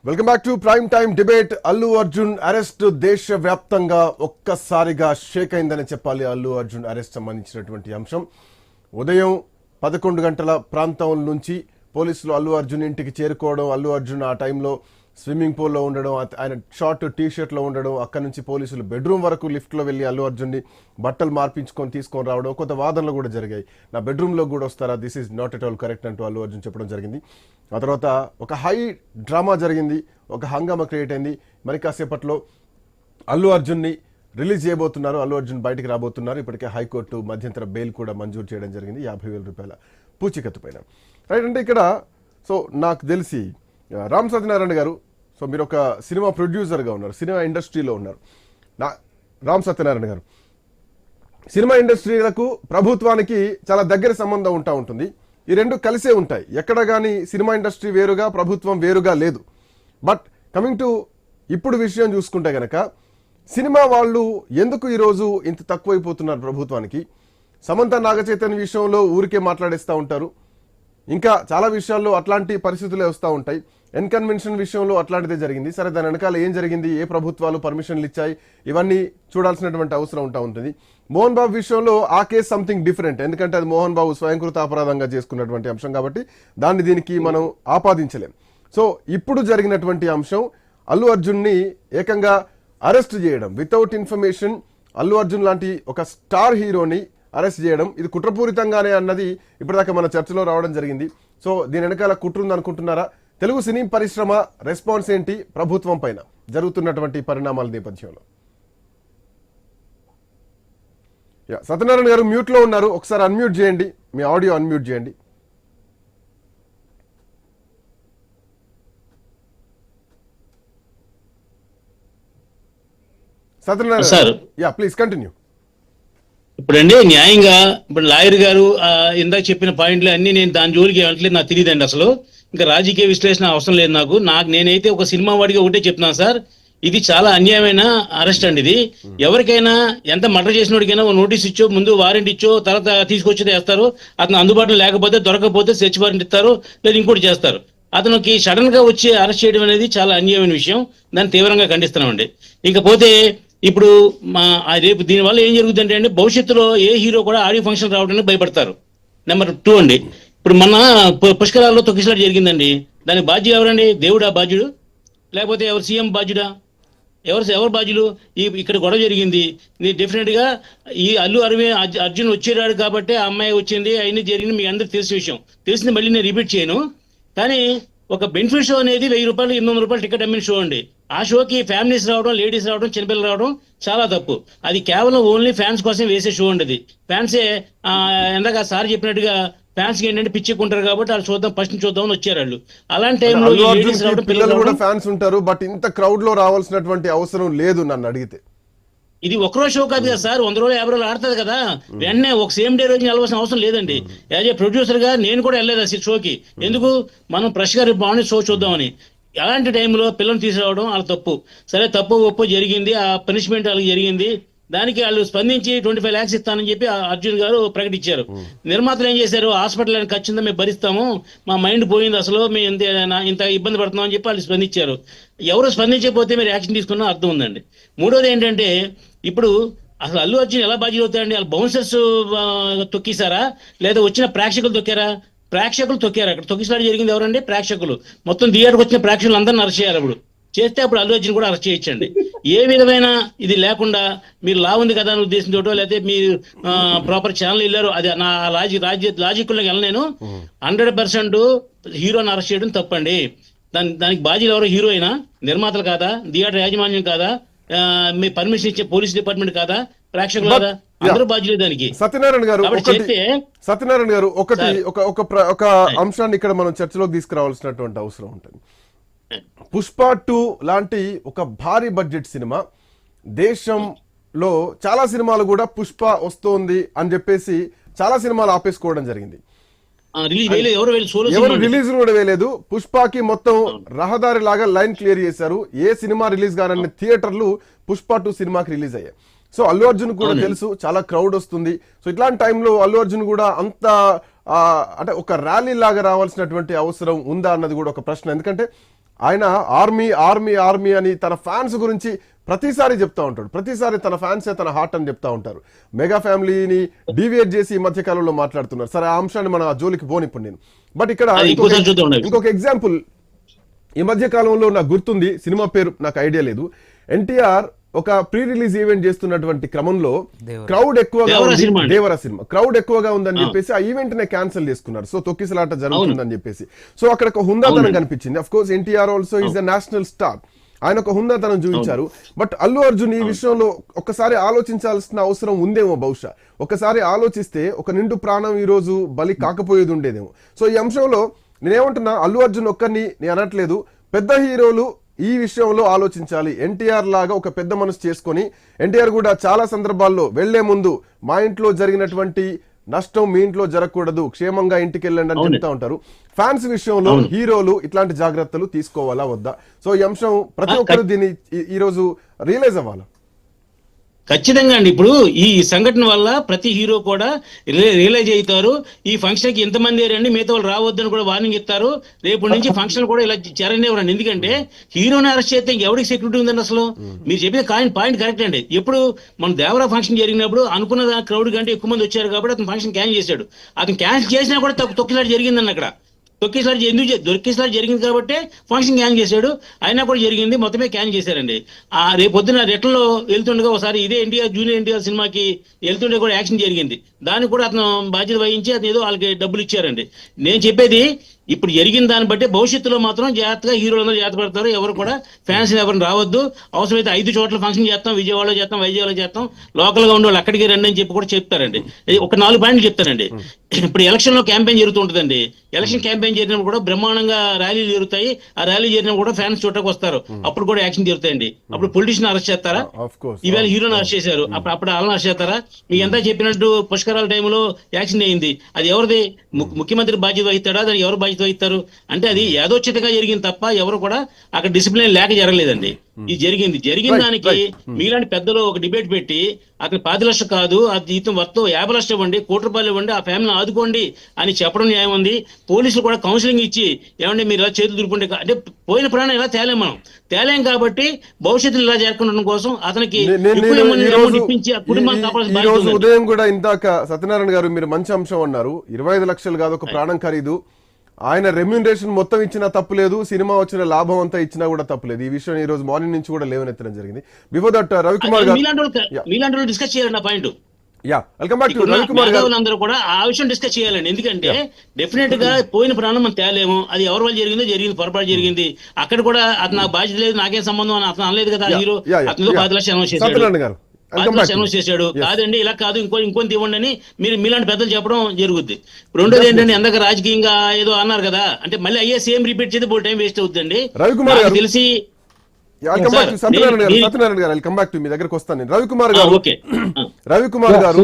Welcome back to prime time debate. Allu Arjun arrest దేశవ్యాప్తంగా ఒక్కసారిగా షేక్ అయిందని చెప్పాలి. అల్లు అర్జున్ అరెస్ట్ సంబంధించినటువంటి అంశం ఉదయం 11 గంటల ప్రాంతం నుంచి పోలీసులు అల్లు అర్జున్ ఇంటికి చేరుకోవడం, అల్లు అర్జున్ ఆ టైంలో స్విమ్మింగ్ పూల్లో ఉండడం, ఆయన షార్ట్ టీ షర్ట్లో ఉండడం, అక్కడి నుంచి పోలీసులు బెడ్రూమ్ వరకు లిఫ్ట్లో వెళ్ళి అల్లు అర్జున్ని బట్టలు మార్పించుకొని తీసుకొని రావడం, కొంత వాదనలు కూడా జరిగాయి. నా బెడ్రూమ్లో కూడా వస్తారా, this is not at all correct అంటూ అల్లు అర్జున్ చెప్పడం జరిగింది. ఆ తర్వాత ఒక హై డ్రామా జరిగింది, ఒక హంగామా క్రియేట్ అయింది. మరి కాసేపట్లో అల్లు అర్జున్ని రిలీజ్ చేయబోతున్నారు, అల్లు అర్జున్ బయటికి రాబోతున్నారు. ఇప్పటికే హైకోర్టు మధ్యంతర బెయిల్ కూడా మంజూరు చేయడం జరిగింది 50,000 రూపాయల పూచీకత్తు పైన. రైట్, అంటే ఇక్కడ సో నాకు తెలిసి రామ్ సత్యనారాయణ గారు, సో మీరు ఒక సినిమా ప్రొడ్యూసర్గా ఉన్నారు, సినిమా ఇండస్ట్రీలో ఉన్నారు. రామ్ సత్యనారాయణ గారు, సినిమా ఇండస్ట్రీలకు ప్రభుత్వానికి చాలా దగ్గర సంబంధం ఉంటుంది. ఈ రెండు కలిసే ఉంటాయి. ఎక్కడ కానీ సినిమా ఇండస్ట్రీ వేరుగా, ప్రభుత్వం వేరుగా లేదు. బట్ కమింగ్ టు ఇప్పుడు విషయం చూసుకుంటే గనక సినిమా వాళ్ళు ఎందుకు ఈరోజు ఇంత తక్కువైపోతున్నారు ప్రభుత్వానికి? సమంత నాగచైతన్య విషయంలో ఊరికే మాట్లాడేస్తూ ఉంటారు. ఇంకా చాలా విషయాల్లో అట్లాంటి పరిస్థితులే వస్తూ ఉంటాయి. ఎన్కన్వెన్షన్ విషయంలో అట్లాంటిదే జరిగింది. సరే, దాని వెనకాల ఏం జరిగింది, ఏ ప్రభుత్వాలు పర్మిషన్లు ఇచ్చాయి, ఇవన్నీ చూడాల్సినటువంటి అవసరం ఉంటుంది. మోహన్ బాబు విషయంలో ఆ కేసు సంథింగ్ డిఫరెంట్, ఎందుకంటే అది మోహన్ బాబు స్వయంకృత అపరాధంగా చేసుకున్నటువంటి అంశం కాబట్టి దాన్ని దీనికి మనం ఆపాదించలేం. సో ఇప్పుడు జరిగినటువంటి అంశం అల్లు అర్జున్ని ఏకంగా అరెస్ట్ చేయడం వితౌట్ ఇన్ఫర్మేషన్, అల్లు అర్జున్ లాంటి ఒక స్టార్ హీరోని అరెస్ట్ చేయడం, ఇది కుట్రపూరితంగానే అన్నది ఇప్పటిదాకా మన చర్చలో రావడం జరిగింది. సో దీని వెనకాల కుట్ర ఉంది అనుకుంటున్నారా? తెలుగు సినీ పరిశ్రమ రెస్పాన్స్ ఏంటి ప్రభుత్వం పైన జరుగుతున్నటువంటి పరిణామాల నేపథ్యంలో? సత్యనారాయణ గారు మ్యూట్లో ఉన్నారు, ఒకసారి అన్మ్యూట్ చేయండి, మీ ఆడియో అన్మ్యూట్ చేయండి. Satyanarayana, please continue. ఇప్పుడండి న్యాయంగా ఇప్పుడు లాయర్ గారు ఇందాక చెప్పిన పాయింట్లు అన్ని నేను దాని జోలికి వెళ్ళట్లేదు, నాకు తెలియదండి. అసలు ఇంకా రాజకీయ విశ్లేషణ అవసరం లేదు నాకు. నేనైతే ఒక సినిమా వాడిగా ఒకటే చెప్తున్నాను సార్, ఇది చాలా అన్యాయమైన అరెస్ట్ అండి. ఇది ఎవరికైనా ఎంత మర్డర్ చేసిన వాడికైనా నోటీస్ ఇచ్చో, ముందు వారెంట్ ఇచ్చో, తర్వాత తీసుకొచ్చి వేస్తారు. అతను అందుబాటులో లేకపోతే, దొరకకపోతే సెర్చ్ వారెంట్ ఇస్తారు, లేదా ఇంకోటి చేస్తారు. అతనికి సడన్ గా వచ్చి అరెస్ట్ చేయడం అనేది చాలా అన్యాయమైన విషయం. దాన్ని తీవ్రంగా ఖండిస్తున్నామండి. ఇకపోతే ఇప్పుడు రేపు దీనివల్ల ఏం జరుగుతుందంటే అండి, భవిష్యత్తులో ఏ హీరో కూడా ఆడియో ఫంక్షన్ రావడానికి భయపడతారు. నెంబర్ 2 అండి, ఇప్పుడు మన పుష్కరాల్లో తొక్కిసలాట జరిగిందండి. దానికి బాధ్యుడు ఎవరండి? దేవుడా బాధ్యుడు, లేకపోతే ఎవరు సీఎం బాధ్యుడా? ఎవరు బాధ్యులు? ఇక్కడ గొడవ జరిగింది, డెఫినెట్ గా ఈ అల్లు అర్జున్ వచ్చేరాడు కాబట్టి ఆ అమ్మాయి వచ్చింది, అవన్నీ జరిగింది, మీ అందరికి తెలిసిన విషయం. తెలిసింది మళ్ళీ నేను రిపీట్ చేయను. కానీ ఒక బెనిఫిట్ షో అనేది 1000 రూపాయలు 800 రూపాయలు టికెట్ అమ్మిన షో అండి. ఆ షోకి ఫ్యామిలీస్ రావడం, లేడీస్ రావడం, చిన్నపిల్లలు రావడం చాలా తప్పు. అది కేవలం ఓన్లీ ఫ్యాన్స్ కోసం వేసే షో అండి. అది ఫ్యాన్సే ఎందాక సార్ చెప్పినట్టుగా ఫ్యాన్స్ కి ఏంటంటే పిచ్చెక్కుంటారు కాబట్టి వాళ్ళు చూద్దాం, ఫస్ట్ చూద్దామని వచ్చారు వాళ్ళు. అలాంటి టైంలో లేడీస్ రావడం, పిల్లలు కూడా ఫ్యాన్స్ ఉంటారు. బట్ ఇంత క్రౌడ్ లో రావాల్సినటువంటి అవసరం లేదు నన్ను అడిగితే. ఇది ఒకరోజు షో కాదు కదా సార్, 100 రోజులు 50 రోజులు ఆడుతుంది కదా. వెంటనే ఒక సేమ్ డే రోజు వెళ్ళవలసిన అవసరం లేదండి. యాజ్ ఏ ప్రొడ్యూసర్ గా నేను కూడా వెళ్ళలేదు ఆ షోకి. ఎందుకు? మనం ఫ్రెష్ గా బాగుంది షో చూద్దామని. అలాంటి టైంలో పిల్లల్ని తీసుకురావడం వాళ్ళ తప్పు. సరే, తప్పు ఒప్పు జరిగింది, ఆ పనిష్మెంట్ వాళ్ళకి జరిగింది. దానికి వాళ్ళు స్పందించి 25 lakhs ఇస్తానని చెప్పి అర్జున్ గారు ప్రకటించారు. నిర్మాతలు ఏం చేశారు? హాస్పిటల్ అని ఖచ్చితంగా మేము భరిస్తాము, మా మైండ్ పోయింది, అసలు మేము ఇంత ఇబ్బంది పడుతున్నాం అని చెప్పి వాళ్ళు స్పందించారు. ఎవరు స్పందించకపోతే మీరు యాక్షన్ తీసుకున్న అర్థం ఉందండి. మూడోది ఏంటంటే, ఇప్పుడు అసలు అల్లు అర్జున్ ఎలా బాధ్యత అవుతారండి? వాళ్ళు బౌన్సర్స్ తొక్కిసారా, లేదా వచ్చిన ప్రేక్షకులు తొక్కారా? ప్రేక్షకులు తొక్కారు. అక్కడ తొక్కిసలాట జరిగింది ఎవరండి? ప్రేక్షకులు. మొత్తం థియేటర్కి వచ్చిన ప్రేక్షకులు అందరిని అరెస్ట్ చేయాలి. అప్పుడు చేస్తే అప్పుడు అల్లు అర్జున్ కూడా అరెస్ట్ చేయొచ్చండి. ఏ విధమైన ఇది లేకుండా మీరు లా ఉంది కదా అని ఉద్దేశంతో, లేకపోతే మీరు ప్రాపర్ ఛానల్ వెళ్ళారు, అది నా లాజిక్లోకి వెళ్ళలేను. 100% హీరోని అరెస్ట్ చేయడం తప్పండి. దానికి బాధ్యులు ఎవరో? హీరోయినా? నిర్మాతలు కాదా? థియేటర్ యాజమాన్యం కాదా? మీ పర్మిషన్ ఇచ్చే పోలీస్ డిపార్ట్మెంట్ కాదా? ప్రేక్షకులు కాదా? అందరూ బాధ్యులే దానికి. సత్యనారాయణ గారు ఒక అంశాన్ని ఇక్కడ మనం చర్చలోకి తీసుకురావాల్సినటువంటి అవసరం ఉంటుంది. పుష్ప 2 లాంటి ఒక భారీ బడ్జెట్ సినిమా, దేశంలో చాలా సినిమాలు కూడా పుష్ప వస్తోంది అని చెప్పేసి చాలా సినిమాలు ఆపేసుకోవడం జరిగింది. ఎవరు రిలీజ్ కూడా వేయలేదు. పుష్పకి మొత్తం రహదారి లాగా లైన్ క్లియర్ చేశారు. ఏ సినిమా రిలీజ్ కానన్ని థియేటర్లు పుష్ప 2 సినిమాకి రిలీజ్ అయ్యాయి. సో అల్లు అర్జున్ కూడా తెలుసు చాలా క్రౌడ్ వస్తుంది. సో ఇట్లాంటి టైంలో అల్లు అర్జున్ కూడా అంత అంటే ఒక ర్యాలీ లాగా రావాల్సినటువంటి అవసరం ఉందా అన్నది కూడా ఒక ప్రశ్న. ఎందుకంటే ఆయన ఆర్మీ ఆర్మీ ఆర్మీ అని తన ఫ్యాన్స్ గురించి ప్రతిసారి చెప్తా ఉంటాడు. ప్రతిసారి తన ఫ్యాన్సే తన హార్ట్ అని చెప్తా ఉంటారు. మెగా ఫ్యామిలీని డీవియేట్ చేసి ఈ మధ్య కాలంలో మాట్లాడుతున్నారు. సరే, ఆ అంశాన్ని మనం ఆ జోలికి పోనిప్పుడు నేను. బట్ ఇక్కడ ఇంకొక ఎగ్జాంపుల్ ఈ మధ్య కాలంలో నాకు గుర్తుంది, సినిమా పేరు నాకు ఐడియా లేదు. ఎన్టీఆర్ ఒక ప్రీ రిలీజ్ ఈవెంట్ చేస్తున్నటువంటి క్రమంలో క్రౌడ్ ఎక్కువగా ఉంది, దేవరా సినిమా క్రౌడ్ ఎక్కువగా ఉందని చెప్పేసి ఆ ఈవెంట్ నే క్యాన్సిల్ చేసుకున్నారు. సో తొక్కిసలాట జరుగుతుందని చెప్పేసి. సో అక్కడ ఒక హుందాతనం కనిపించింది. Of course NTR also is a national star, ఆయన ఒక హుందాతనం చూపించారు. బట్ అల్లు అర్జున్ ఈ విషయంలో ఒక్కసారి ఆలోచించాల్సిన అవసరం ఉందేమో. బహుశా ఒకసారి ఆలోచిస్తే ఒక నిండు ప్రాణం ఈ రోజు బలి కాకపోయేది ఉండేదేమో. సో ఈ అంశంలో నేనేమంటున్నా, అల్లు అర్జున్ ఒక్కరిని నేను అనట్లేదు, పెద్ద హీరోలు ఈ విషయంలో ఆలోచించాలి. ఎన్టీఆర్ లాగా ఒక పెద్ద మనసు చేసుకొని, ఎన్టీఆర్ కూడా చాలా సందర్భాల్లో వెళ్లే ముందు మా ఇంట్లో జరిగినటువంటి నష్టం మీ ఇంట్లో జరగకూడదు, క్షేమంగా ఇంటికి వెళ్ళండి అని చెప్తా ఉంటారు. ఫ్యాన్స్ విషయంలో హీరోలు ఇట్లాంటి జాగ్రత్తలు తీసుకోవాలా వద్దా? సో ఈ అంశం ప్రతి ఒక్కరు దీన్ని ఈ రోజు రియలైజ్ అవ్వాలి. ఖచ్చితంగా అండి. ఇప్పుడు ఈ సంఘటన వల్ల ప్రతి హీరో కూడా రియలైజ్ అవుతారు. ఈ ఫంక్షన్ కి ఎంతమంది రండి, మిగతా వాళ్ళు రావద్దని కూడా వార్నింగ్ ఇస్తారు. రేపు నుంచి ఫంక్షన్ కూడా ఇలా చేరనివ్వరండి. ఎందుకంటే హీరోని అరెస్ట్ చేస్తే ఎవరికి సెక్యూరిటీ ఉందండి అసలు? మీరు చెప్పిన పాయింట్ కరెక్ట్ అండి. ఎప్పుడు మన దేవరా ఫంక్షన్ జరిగినప్పుడు అనుకున్న క్రౌడ్ కంటే ఎక్కువ మంది వచ్చారు కాబట్టి అతను ఫంక్షన్ క్యాన్సిల్ చేశాడు. అతను క్యాన్సిల్ చేసినా కూడా తొక్కిసారి జరిగిందండి. అక్కడ తొక్కిసారి జరిగింది కాబట్టి ఫంక్షన్ క్యాన్ చేశాడు. అయినా కూడా జరిగింది, మొత్తమే క్యాన్ చేశారండి. రేపు పొద్దున రిటర్న్లో వెళ్తుండగా ఒకసారి ఇదే జూనియర్ ఎన్టీఆర్ సినిమాకి వెళ్తుండే కూడా యాక్షన్ జరిగింది. దానికి కూడా అతను బాధ్యత వహించి అతను ఏదో వాళ్ళకి డబ్బులు ఇచ్చారండి. నేను చెప్పేది ఇప్పుడు జరిగిన దాన్ని బట్టి భవిష్యత్తులో మాత్రం జాగ్రత్తగా హీరోలందరూ జాగ్రత్త పడతారు. ఎవరు కూడా ఫ్యాన్స్ ఎవరిని రావద్దు. అవసరమైతే 5 చోట్ల ఫంక్షన్ చేస్తాం, విజయవాడలో చేస్తాం, వైజాగ్లో చేస్తాం, లోకల్ గా ఉండే వాళ్ళు అక్కడికి రండి అని చెప్పి కూడా చెప్తారండి. ఒక 4 పాయింట్లు చెప్తానండి. ఇప్పుడు ఎలక్షన్ లో క్యాంపెయిన్ జరుగుతుంటుందండి. ఎలక్షన్ క్యాంపెయిన్ జరిగినప్పుడు కూడా బ్రహ్మాండంగా ర్యాలీలు జరుగుతాయి. ఆ ర్యాలీ జరిగినప్పుడు కూడా ఫ్యాన్స్ చూడటానికి వస్తారు. అప్పుడు కూడా యాక్షన్ జరుగుతాయండి. అప్పుడు పొలిటీషియన్ అరెస్ట్ చేస్తారా? ఈవేళ హీరోని అరెస్ట్ చేశారు, అప్పుడు వాళ్ళని అరెస్ట్ చేస్తారా? మీకు ఎంత చెప్పినట్టు పుష్కరాల టైంలో యాక్షన్ అయింది, అది ఎవరిది? ముఖ్యమంత్రి బాధ్యత వహిస్తాడా? దానికి ఎవరు బాధ్యత వహిస్తారు? అంటే అది యాదోచితంగా జరిగింది తప్ప ఎవరు కూడా అక్కడ డిసిప్లిన్ లేక జరగలేదండి. ఇది జరిగిన దానికి మీలాంటి పెద్దలు ఒక డిబేట్ పెట్టి అక్కడ 10 లక్షలు కాదు, అది ఇతను మొత్తం 50 లక్షలు ఇవ్వండి, ₹1 కోటి ఇవ్వండి, ఆ ఫ్యామిలీని ఆదుకోండి అని చెప్పడం న్యాయం ఉంది. పోలీసులు కూడా కౌన్సిలింగ్ ఇచ్చి ఏమంటే మీరు ఇలా చేతులు దురుపుంటే అంటే పోయిన ప్రాణం ఇలా తేలేం కాబట్టి భవిష్యత్తులో ఇలా జరగకుండా కోసం అతనికి ఇప్పించి కుటుంబాన్ని కాపాడాల్సిన ఉదయం కూడా ఇందాక సత్యనారాయణ గారు మీరు మంచి అంశం అన్నారు. 25 లక్షలు కాదు ఒక ప్రాణం ఖరీదు. ఆయన రెమ్యూనరేషన్ మొత్తం ఇచ్చినా తప్పులేదు, సినిమా వచ్చిన లాభం అంతా ఇచ్చినా కూడా తప్పులేదు. ఈ విషయం ఈ రోజు మార్నింగ్ నుంచి కూడా లేవనెత్తడం జరిగింది. బిఫోర్ దట్ రవికుమార్ గారు మీలాంటి డిస్కస్ చేయాలి నా point. Welcome back to Ravikumar గారు. అందరూ కూడా ఆ విషయం డిస్కస్ చేయాలండి. ఎందుకంటే డెఫినెట్ గా పోయిన ప్రాణం మనం తేలేము. అది ఎవరి వల్ల జరిగింది, పొరపాటు జరిగింది. అక్కడ కూడా అతను నాకు బాధ్యత లేదు, నాకేం సంబంధం అని అతను అనలేదు కదా. హీరో అతను 10 లక్షలు అనౌన్స్ చేశాడు. కాదండి ఇలా కాదు, ఇంకొంత ఇవ్వండి అని మీలాంటి పెద్దలు చెప్పడం జరుగుద్ది. రెండోది ఏంటంటే ఎందాక రాజకీయంగా ఏదో అన్నారు కదా, అంటే మళ్ళీ అయ్యే సేమ్ రిపీట్ చేస్తే టైం వేస్ట్ అవుతుందండి. తెలిసి సత్యనారాయణ గారు మీ దగ్గరకు వస్తాను నేను. రవికుమార్ గారు